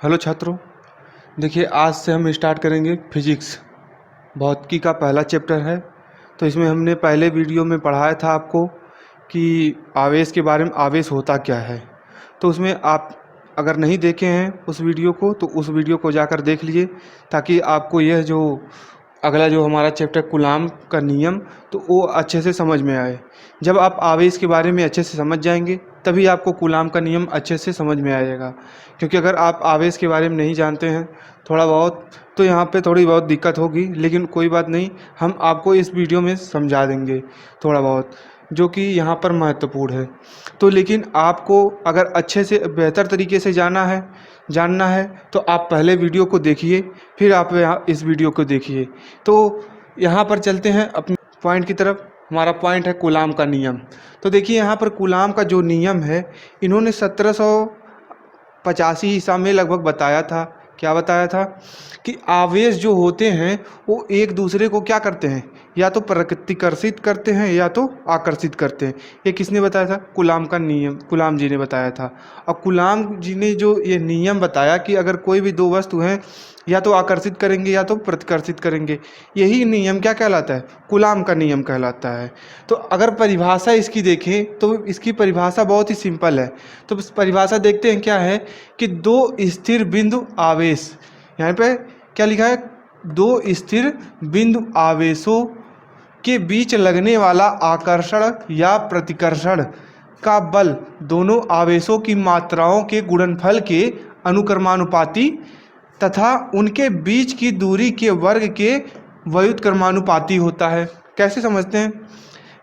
Hello छात्रों, देखिए आज से हम स्टार्ट करेंगे फिजिक्स। भौतिकी का पहला चैप्टर है। तो इसमें हमने पहले वीडियो में पढ़ाया था आपको कि आवेश के बारे में, आवेश होता क्या है। तो उसमें आप अगर नहीं देखे हैं उस वीडियो को तो उस वीडियो को जाकर देख लीजिए, ताकि आपको यह जो अगला जो हमारा चैप्टर कूलाम का नियम, तो वो अच्छे से समझ में आए। जब आप आवेश के बारे में अच्छे से समझ जाएंगे तभी आपको कूलाम का नियम अच्छे से समझ में आएगा। क्योंकि अगर आप आवेश के बारे में नहीं जानते हैं थोड़ा बहुत, तो यहाँ पे थोड़ी बहुत दिक्कत होगी, लेकिन कोई बात नहीं, हम आपको इस वीडियो में समझा देंगे थोड़ा बहुत, जो कि यहाँ पर महत्वपूर्ण है। तो लेकिन आपको अगर अच्छे से बेहतर तरीके से जानना है तो आप पहले वीडियो को देखिए, फिर आप यहाँ इस वीडियो को देखिए। तो यहाँ पर चलते हैं अपने पॉइंट की तरफ। हमारा पॉइंट है कूलाम का नियम। तो देखिए यहाँ पर कूलाम का जो नियम है, इन्होंने 1785 ईसा में लगभग बताया था। क्या बताया था कि आवेश जो होते हैं वो एक दूसरे को क्या करते हैं, या तो प्रतिकर्षित करते हैं या तो आकर्षित करते हैं। ये किसने बताया था? कूलाम का नियम, कूलाम जी ने बताया था। और कूलाम जी ने जो ये नियम बताया कि अगर कोई भी दो वस्तु हैं या तो आकर्षित करेंगे या तो प्रतिकर्षित करेंगे, यही नियम क्या कहलाता है? कूलाम का नियम कहलाता है। तो अगर परिभाषा इसकी देखें तो इसकी परिभाषा बहुत ही सिंपल है। तो परिभाषा देखते हैं क्या है कि दो स्थिर बिंदु आवेश, यहाँ पे क्या लिखा है? दो स्थिर बिंदु आवेशों के बीच लगने वाला आकर्षण या प्रतिकर्षण का बल दोनों आवेशों की मात्राओं के गुणनफल के अनुक्रमानुपाती तथा उनके बीच की दूरी के वर्ग के व्युत्क्रमानुपाती होता है। कैसे समझते हैं?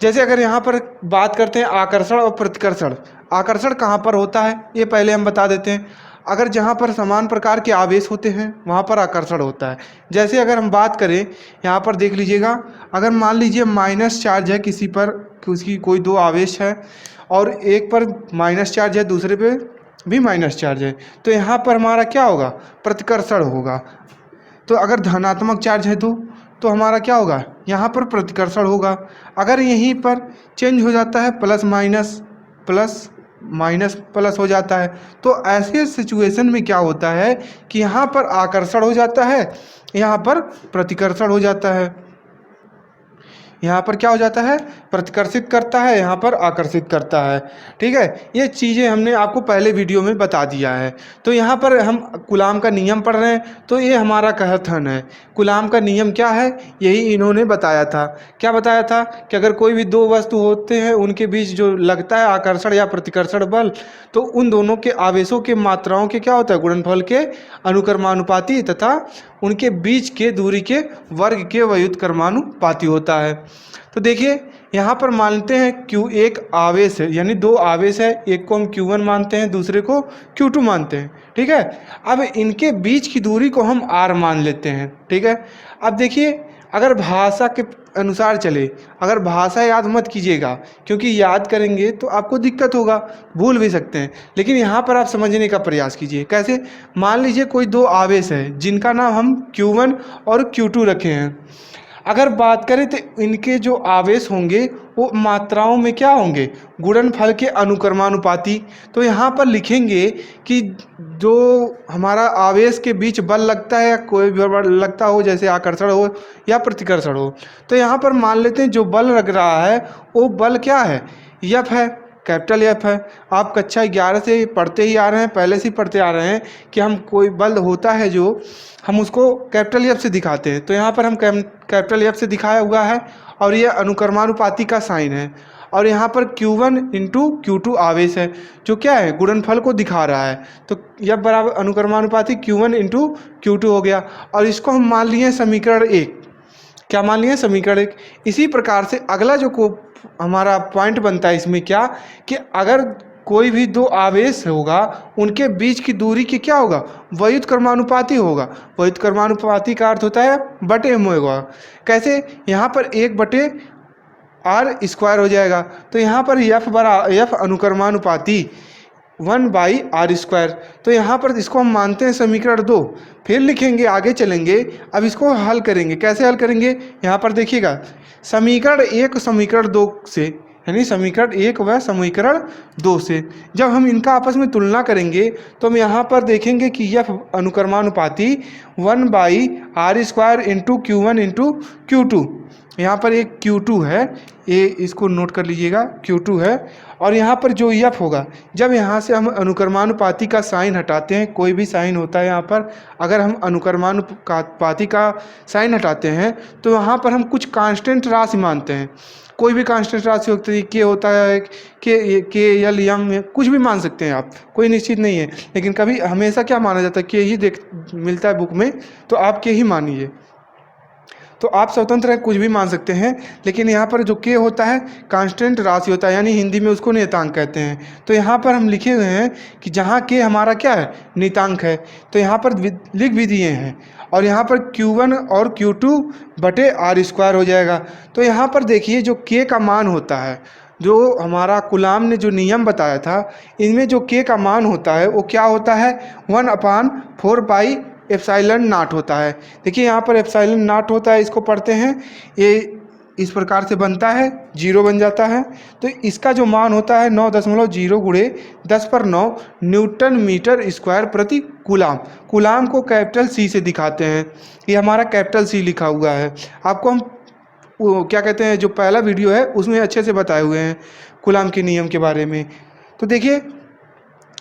जैसे अगर यहाँ पर बात करते हैं आकर्षण और प्रतिकर्षण, आकर्षण कहाँ पर होता है ये पहले हम बता देते हैं। अगर जहाँ पर समान प्रकार के आवेश होते हैं वहाँ पर आकर्षण होता है। जैसे अगर हम बात करें, यहाँ पर देख लीजिएगा, अगर मान लीजिए माइनस चार्ज है किसी पर, उसकी कोई दो आवेश है और एक पर माइनस चार्ज है, दूसरे पे भी माइनस चार्ज है, तो यहाँ पर हमारा क्या होगा? प्रतिकर्षण होगा। तो अगर धनात्मक चार्ज है तो हमारा क्या होगा? यहाँ पर प्रतिकर्षण होगा। अगर यहीं पर चेंज हो जाता है, प्लस माइनस प्लस हो जाता है, तो ऐसे सिचुएशन में क्या होता है कि यहाँ पर आकर्षण हो जाता है, यहाँ पर प्रतिकर्षण हो जाता है। यहाँ पर क्या हो जाता है? प्रतिकर्षित करता है, यहाँ पर आकर्षित करता है। ठीक है, ये चीज़ें हमने आपको पहले वीडियो में बता दिया है। तो यहाँ पर हम कूलाम का नियम पढ़ रहे हैं, तो ये हमारा कथन है। कूलाम का नियम क्या है? यही इन्होंने बताया था। क्या बताया था? कि अगर कोई भी दो वस्तु होते हैं उनके बीच जो लगता है आकर्षण या प्रतिकर्षण बल, तो उन दोनों के आवेशों के मात्राओं के क्या होता है? गुणनफल के अनुक्रमानुपाती तथा उनके बीच के दूरी के वर्ग के व्युत्क्रमानुपाती होता है। तो देखिए यहाँ पर मानते हैं Q एक आवेश है, यानी दो आवेश है, एक को हम Q1 मानते हैं, दूसरे को Q2 मानते हैं। ठीक है, अब इनके बीच की दूरी को हम R मान लेते हैं। ठीक है, अब देखिए अगर भाषा के अनुसार चले, अगर भाषा याद मत कीजिएगा, क्योंकि याद करेंगे तो आपको दिक्कत होगा, भूल भी सकते हैं। लेकिन यहाँ पर आप समझने का प्रयास कीजिए। कैसे? मान लीजिए कोई दो आवेश है जिनका नाम हम Q1 और Q2 रखे हैं। अगर बात करें तो इनके जो आवेश होंगे वो मात्राओं में क्या होंगे? गुणनफल के अनुक्रमानुपाती। तो यहाँ पर लिखेंगे कि जो हमारा आवेश के बीच बल लगता है या कोई भी बल लगता हो, जैसे आकर्षण हो या प्रतिकर्षण हो, तो यहाँ पर मान लेते हैं जो बल लग रहा है वो बल क्या है? F है, कैपिटल F है। आप कक्षा 11 से पढ़ते ही आ रहे हैं, पहले से ही पढ़ते आ रहे हैं कि हम कोई बल होता है जो हम उसको कैपिटल F से दिखाते हैं। तो यहाँ पर हम कैपिटल F से दिखाया हुआ है और ये अनुक्रमानुपाती का साइन है। और यहाँ पर Q1 इंटू Q2 आवेश है जो क्या है? गुणनफल को दिखा रहा है। तो F बराबर अनुक्रमानुपाती Q1 इंटू Q2 हो गया। और इसको हम मान लिए समीकरण 1। क्या मान लिए? समीकरण 1। इसी प्रकार से अगला जो को हमारा पॉइंट बनता है इसमें क्या, कि अगर कोई भी दो आवेश होगा उनके बीच की दूरी की क्या होगा? व्युत्क्रमानुपाती होगा। व्युत्क्रमानुपाती का अर्थ होता है बटे में होगा। कैसे? यहाँ पर 1/r² हो जाएगा। तो यहाँ पर F अनुक्रमानुपाती 1/r²। तो यहाँ पर इसको हम मानते हैं समीकरण 2। फिर लिखेंगे, आगे चलेंगे, अब इसको हल करेंगे। कैसे हल करेंगे? यहाँ पर देखिएगा, समीकरण 1 समीकरण 2 से यानी समीकरण 1 व समीकरण 2 से। जब हम इनका आपस में तुलना करेंगे तो हम यहाँ पर देखेंगे कि यह अनुक्रमानुपाती 1/r² into Q1 into Q2, यहाँ पर एक Q2 है, ये इसको नोट कर लीजिएगा, Q2 है। और यहाँ पर जो F होगा, जब यहाँ से हम अनुक्रमानुपाती का साइन हटाते हैं, कोई भी साइन होता है यहाँ पर, अगर हम अनुक्रमानुपाती का साइन हटाते हैं तो यहाँ पर हम कुछ कांस्टेंट राशि मानते हैं। कोई भी कांस्टेंट राशि होती है, के होता है, के एल एम, कुछ भी मान सकते हैं आप, कोई निश्चित नहीं है। लेकिन कभी हमेशा क्या माना जाता है, के ही मिलता है बुक में, तो आप के ही मानिए। तो आप स्वतंत्र है, कुछ भी मान सकते हैं। लेकिन यहाँ पर जो के होता है कांस्टेंट राशि होता है, यानी हिंदी में उसको नियतांक कहते हैं। तो यहाँ पर हम लिखे हुए हैं कि जहाँ के हमारा क्या है, नियतांक है, तो यहाँ पर लिख भी दिए हैं। और यहाँ पर Q1 और Q2 बटे r² हो जाएगा। तो यहाँ पर देखिए जो के का मान होता है, जो हमारा कुलाम ने जो नियम बताया था, इनमें जो के का मान होता है वो क्या होता है, 1/4 एप्सिलॉन नॉट होता है। देखिए यहाँ पर एप्सिलॉन नॉट होता है, इसको पढ़ते हैं, ये इस प्रकार से बनता है, 0 बन जाता है। तो इसका जो मान होता है 9.0 गुणे 10⁹ न्यूटन मीटर स्क्वायर प्रति कूलाम। कूलाम को कैपिटल C से दिखाते हैं, ये हमारा कैपिटल C लिखा हुआ है। आपको हम वो क्या कहते हैं, जो पहला वीडियो है उसमें अच्छे से बताए हुए हैं कूलाम के नियम के बारे में। तो देखिए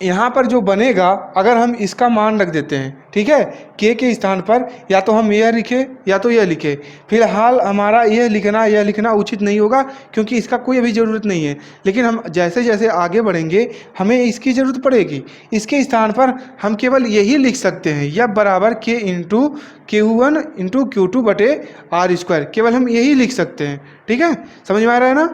यहाँ पर जो बनेगा, अगर हम इसका मान रख देते हैं, ठीक है, के स्थान पर या तो हम यह लिखें या तो यह लिखें। फिलहाल हमारा यह लिखना उचित नहीं होगा, क्योंकि इसका कोई अभी ज़रूरत नहीं है। लेकिन हम जैसे जैसे आगे बढ़ेंगे हमें इसकी ज़रूरत पड़ेगी। इसके स्थान पर हम केवल यही लिख सकते हैं, यह बराबर के इंटू Q1 इंटू Q2 बटे r², केवल हम यही लिख सकते हैं। ठीक है, समझ में आ रहा है ना।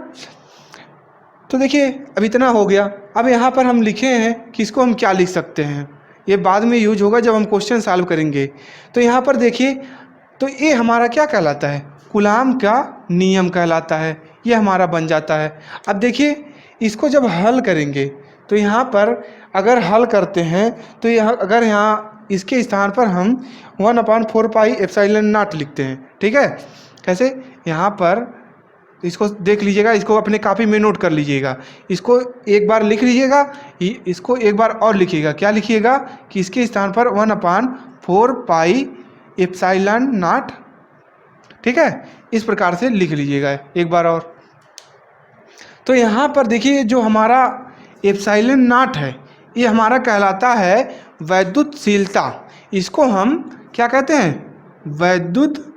तो देखिए अब इतना हो गया। अब यहाँ पर हम लिखे हैं कि इसको हम क्या लिख सकते हैं, ये बाद में यूज होगा जब हम क्वेश्चन सॉल्व करेंगे। तो यहाँ पर देखिए, तो ये हमारा क्या कहलाता है, कूलाम का नियम कहलाता है, ये हमारा बन जाता है। अब देखिए इसको जब हल करेंगे तो यहाँ पर अगर हल करते हैं तो अगर यहाँ इसके स्थान पर हम 1/4 एप्सिलॉन नॉट लिखते हैं, ठीक है। कैसे, यहाँ पर इसको देख लीजिएगा, इसको अपने कॉपी में नोट कर लीजिएगा, इसको एक बार लिख लीजिएगा, इसको एक बार और लिखिएगा। क्या लिखिएगा कि इसके स्थान पर 1/4 एप्सिलॉन नॉट, ठीक है, इस प्रकार से लिख लीजिएगा एक बार और। तो यहाँ पर देखिए जो हमारा एप्सिलॉन नॉट है, ये हमारा कहलाता है वैद्युतशीलता। इसको हम क्या कहते हैं, वैद्युतशीलता,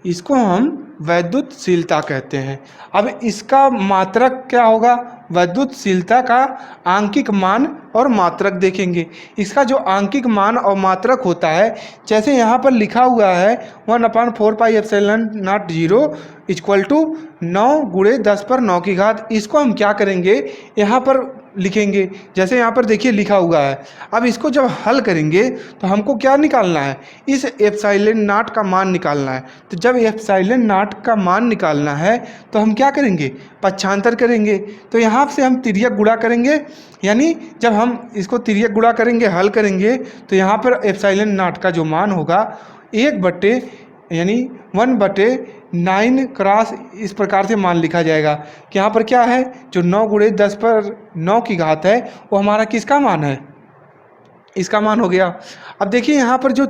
इसको हम वैद्युतशीलता कहते हैं। अब इसका मात्रक क्या होगा, वैद्युतशीलता का आंकिक मान और मात्रक देखेंगे। इसका जो आंकिक मान और मात्रक होता है, जैसे यहाँ पर लिखा हुआ है 1/4 एप्सिलॉन नॉट 0 इक्वल टू 9 गुणे 10⁹ इसको हम क्या करेंगे, यहाँ पर लिखेंगे। जैसे यहाँ पर देखिए लिखा हुआ है। अब इसको जब हल करेंगे तो हमको क्या निकालना है, इस एप्सिलॉन नॉट का मान निकालना है। तो जब एप्सिलॉन नॉट का मान निकालना है तो हम क्या करेंगे, पक्षांतर करेंगे। तो यहाँ से हम तिर्यक गुणा करेंगे, यानी जब हम इसको तिर्यक गुणा करेंगे, हल करेंगे, तो यहाँ पर एप्सिलॉन नॉट का जो मान होगा 1/9 क्रॉस इस प्रकार से मान लिखा जाएगा कि यहाँ पर क्या है, जो 9 गुणे 10⁹ है वो हमारा किसका मान है, इसका मान हो गया। अब देखिए यहाँ पर जो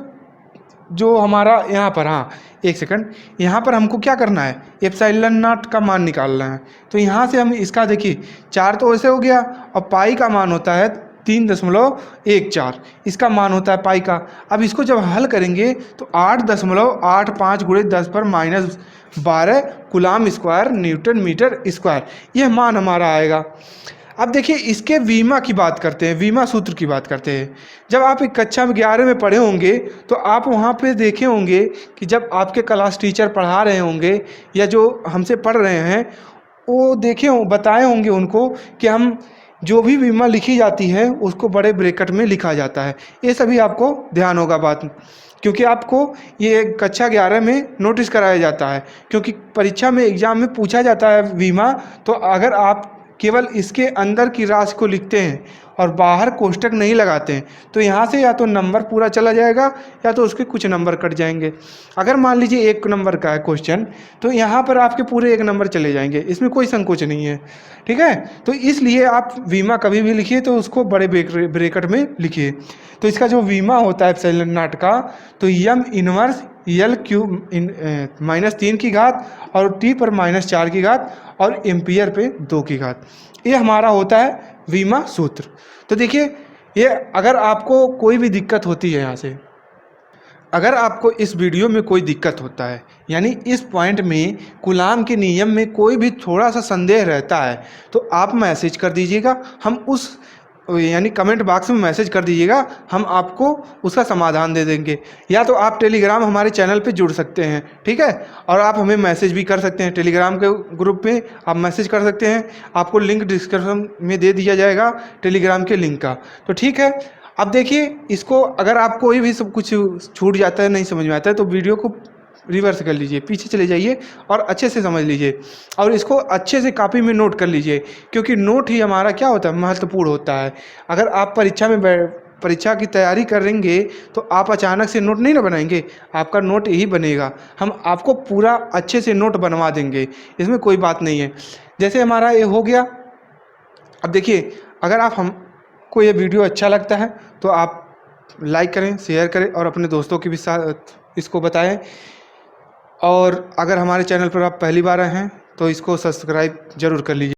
हमारा यहाँ पर, हाँ एक सेकंड, यहाँ पर हमको क्या करना है, एप्सिलॉन नॉट का मान निकालना है। तो यहाँ से हम इसका देखिए 4 तो वैसे हो गया, और पाई का मान होता है 3.14, इसका मान होता है पाई का। अब इसको जब हल करेंगे तो 8.85 गुणे 10⁻12 coulomb square newton metre square, यह मान हमारा आएगा। अब देखिए इसके वीमा की बात करते हैं, वीमा सूत्र की बात करते हैं। जब आप एक कक्षा 11 में पढ़े होंगे तो आप वहाँ पे देखे होंगे कि जब आपके क्लास टीचर पढ़ा रहे होंगे या जो हमसे पढ़ रहे हैं वो बताए होंगे उनको कि हम जो भी वीमा लिखी जाती है उसको बड़े ब्रैकेट में लिखा जाता है। ये सभी आपको ध्यान होगा बात, क्योंकि आपको ये कक्षा 11 में नोटिस कराया जाता है, क्योंकि परीक्षा में एग्ज़ाम में पूछा जाता है वीमा। तो अगर आप केवल इसके अंदर की राशि को लिखते हैं और बाहर कोष्टक नहीं लगाते हैं तो यहाँ से या तो नंबर पूरा चला जाएगा या तो उसके कुछ नंबर कट जाएंगे। अगर मान लीजिए 1 नंबर का है क्वेश्चन तो यहाँ पर आपके पूरे 1 नंबर चले जाएंगे, इसमें कोई संकोच नहीं है। ठीक है, तो इसलिए आप वीमा कभी भी लिखिए तो उसको बड़े ब्रैकेट में लिखिए। तो इसका जो वीमा होता है एप्सिलॉन नॉट का, तो यम इनवर्स यल क्यूब -3 की घात और टी पर -4 की घात और एम्पियर पे 2 की घात, ये हमारा होता है वीमा सूत्र। तो देखिए, ये अगर आपको कोई भी दिक्कत होती है, यहाँ से अगर आपको इस वीडियो में कोई दिक्कत होता है, यानी इस पॉइंट में कूलाम के नियम में कोई भी थोड़ा सा संदेह रहता है, तो आप मैसेज कर दीजिएगा, हम उस यानी कमेंट बॉक्स में मैसेज कर दीजिएगा, हम आपको उसका समाधान दे देंगे। या तो आप टेलीग्राम हमारे चैनल पे जुड़ सकते हैं, ठीक है, और आप हमें मैसेज भी कर सकते हैं, टेलीग्राम के ग्रुप पे आप मैसेज कर सकते हैं। आपको लिंक डिस्क्रिप्शन में दे दिया जाएगा टेलीग्राम के लिंक का। तो ठीक है, अब देखिए, इसको अगर आपको कोई भी सब कुछ छूट जाता है, नहीं समझ में आता है, तो वीडियो को रिवर्स कर लीजिए, पीछे चले जाइए और अच्छे से समझ लीजिए और इसको अच्छे से कॉपी में नोट कर लीजिए, क्योंकि नोट ही हमारा क्या होता है, महत्वपूर्ण होता है। अगर आप परीक्षा की तैयारी करेंगे तो आप अचानक से नोट नहीं ना बनाएंगे, आपका नोट यही बनेगा। हम आपको पूरा अच्छे से नोट बनवा देंगे, इसमें कोई बात नहीं है। जैसे हमारा ये हो गया। अब देखिए, अगर आप हमको ये वीडियो अच्छा लगता है तो आप लाइक करें, शेयर करें और अपने दोस्तों के भी साथ इसको बताएं। और अगर हमारे चैनल पर आप पहली बार आए हैं तो इसको सब्सक्राइब जरूर कर लीजिए।